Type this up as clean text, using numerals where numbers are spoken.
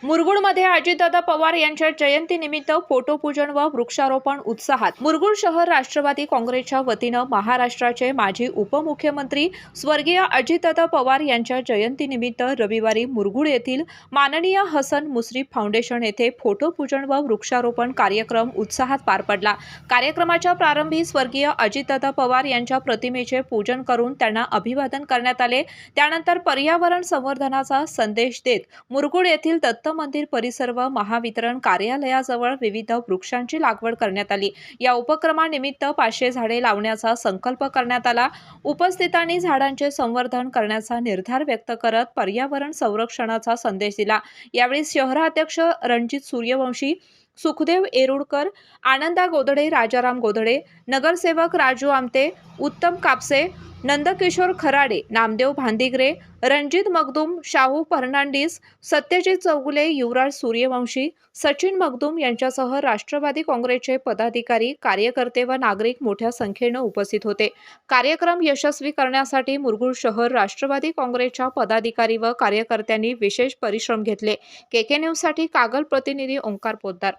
मुरगुडमध्ये अजितदादा पवार यांच्या जयंतीनिमित्त फोटोपूजन व वृक्षारोपण उत्साहात। मुरगुड शहर राष्ट्रवादी काँग्रेसच्या वतीनं महाराष्ट्राचे माजी उपमुख्यमंत्री स्वर्गीय अजितदादा पवार यांच्या जयंतीनिमित्त रविवारी मुरगुड येथील माननीय हसन मुश्रीफ फाउंडेशन येथे फोटोपूजन व वृक्षारोपण कार्यक्रम उत्साहात पार पडला। कार्यक्रमाच्या प्रारंभी स्वर्गीय अजितदादा पवार यांच्या प्रतिमेचे पूजन करून त्यांना अभिवादन करण्यात आले। त्यानंतर पर्यावरण संवर्धनाचा संदेश देत मुरगुड येथील दत्त मंदिर परिसर व महावितरण कार्यालयाजवळ विविध वृक्षांची लागवड करण्यात आली। या उपक्रमानिमित्त 500 झाडे लावण्याचा संकल्प करण्यात आला। उपस्थितांनी झाडांचे संवर्धन करण्याचा निर्धार व्यक्त करत पर्यावरण संरक्षणाचा संदेश दिला। यावेळी शहराध्यक्ष रणजित सूर्यवंशी, सुखदेव येरुडकर, आनंदा गोधडे, राजाराम गोधडे, नगरसेवक राजू आमते, उत्तम कापसे, नंदकिशोर खराडे, नामदेव भांदिगरे, रणजित मगदूम, शाहू फर्नांडिस, सत्यजित चौगुले, युवराज सूर्यवंशी, सचिन मगदूम यांच्यासह राष्ट्रवादी काँग्रेसचे पदाधिकारी, कार्यकर्ते व नागरिक मोठ्या संख्येने उपस्थित होते। कार्यक्रम यशस्वी करण्यासाठी मुरगुड शहर राष्ट्रवादी काँग्रेसच्या पदाधिकारी व कार्यकर्त्यांनी विशेष परिश्रम घेतले। केके न्यूजसाठी कागल प्रतिनिधी ओंकार पोद्दार।